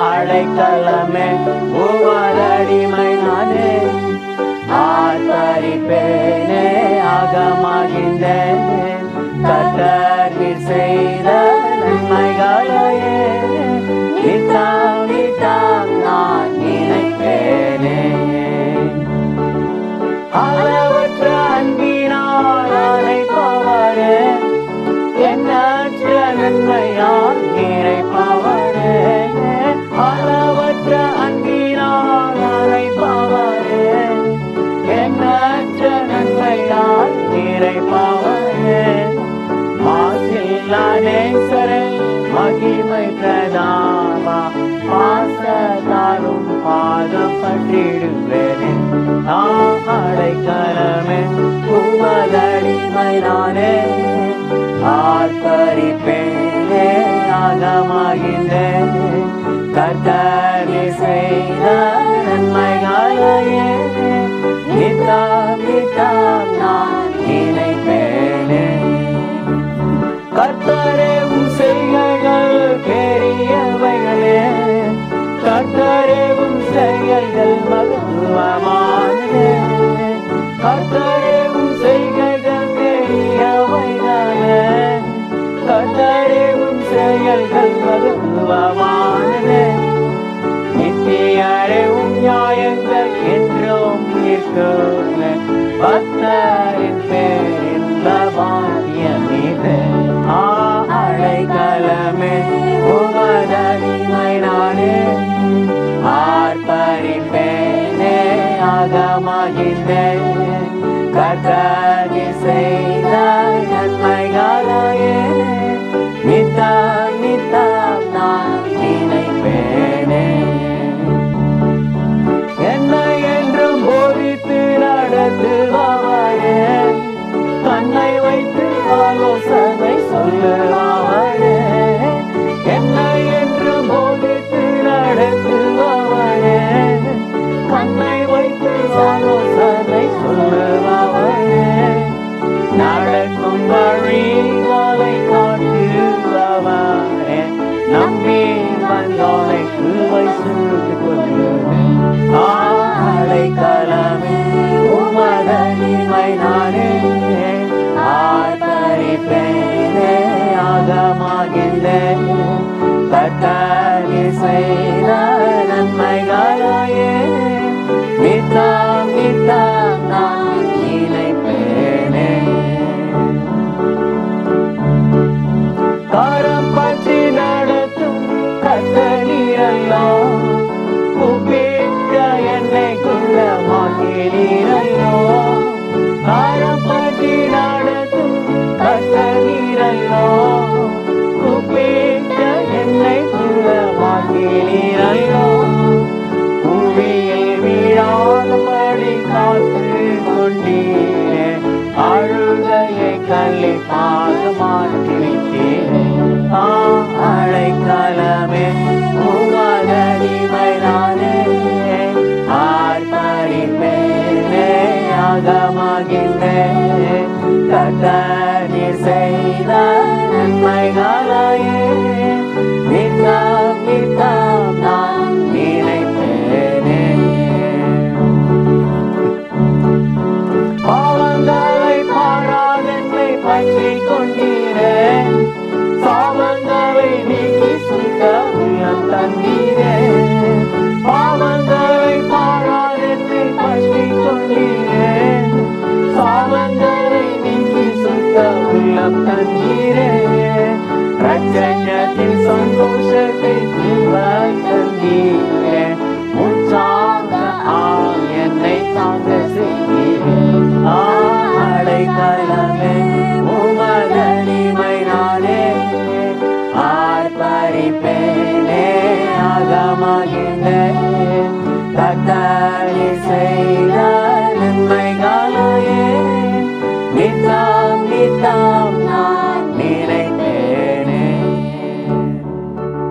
அடைக்கலமே உமதடிமை நானே ஆர்ப்பரிப்பேனே ஆகமாகின்றேன் கர்த்தர் செய்த நன்மைகளையே நித்தம் நித்தம் நான் நினைப்பேனே அளவற்ற அன்பினால் அழைப்பவரே எண்ணற்ற நன்மையால் நிறைப்பவரே அளவற்ற அன்பினால் அழைப்பவரே எண்ணற்ற நன்மையால் நிறைப்பவரே மாசில்லா நேசரே மகிமை பிரதாமா பாசத்தாலும் பாதம் பற்றிடுவேனே அடைக்கலமே உமதடிமை நானே ஆர்ப்பரிப்பேனே ஆகமாகின்றேன் கர்த்தர் செய்த நன்மைகளையே நித்தம் நித்தம் நான் நினைப்பேனே கர்த்தரே உம் செய்கைகள் பெரியவைகளே கர்த்தரே உம் செயல்கள் மகத்துவமானதே கர்த்தரே உம் செய்கைகள் பெரியவைகளே கர்த்தரே உம் செயல்கள் மகத்துவமானதே நித்தியரே உம் நியாயங்கள் என்றும் நிற்கும் பக்தரின் பேரில் பாக்கியம் இது அடைக்கலமே உமதடிமை நானே ஆர்ப்பரிப்பேனே ஆகமாகின்றேன் கர்த்தர் செய்த நன்மைகளையே நித்தம் நித்தம் நான் நினைப்பேனே என்னை என்றும் போதித்து நடத்துபவரே கண்ணை வைத்து ஆலோசனை சொல்லுபவரே என்னை என்றும் போதித்து நடத்துபவரே கண்ணை வைத்து ஆலோசனை சொல்லுபவரே நடக்கும் வழிகளை காட்டுபவரே நம்பி வந்தோனை கிருபை செய்து கொள்ளுவேன் அடைக்கலமே உமதடிமை நானே ஆர்ப்பரிப்பேனே ஆகமாகின்றேன் கர்த்தர் செய்த நன்மைகளையே நித்தம் நித்தம் நான் நினைப்பேனே கரம் பற்றி நடத்தும் கர்த்தர் நீரல்லோ கூப்பிட்ட என்னை குணமாக்கினீரல்லோ கரம் பற்றி நடத்தும் கர்த்தர் நீரல்லோ கூப்பிட்ட என்னை குணமாக்கினீரல்லோ புவியில் வீழாதபடி காத்து கொண்டீரே அழுகையை கல்லிப்பாக மாற்றிவிட்டீரே அடைக்கலமே உமதடிமை நானே ஆர்ப்பரிப்பேனே ஆகமாகின்றேன் கர்த்தர் செய்த நன்மைகளையே நித்தம் நித்தம் நான் நினைப்பேனே பாவங்களை பாராதென்னை பற்றி கொண்டீரே சாபங்களை நீக்கி சுத்த உள்ளம் தந்தீரே பாவங்களை பாராதென்னை பற்றி கொண்டீரே சாபங்களை நீக்கி சுத்த உள்ளம் தந்தீரே ரட்சண்யத்தின் சந்தோஷத்தை தந்தீரே உற்சாக என்னை தாங்க செய்கிறே அடைக்கலமே உமதடிமை நானே ஆர்ப்பரிப்பேனே ஆகமாகின்றேன் கர்த்தர்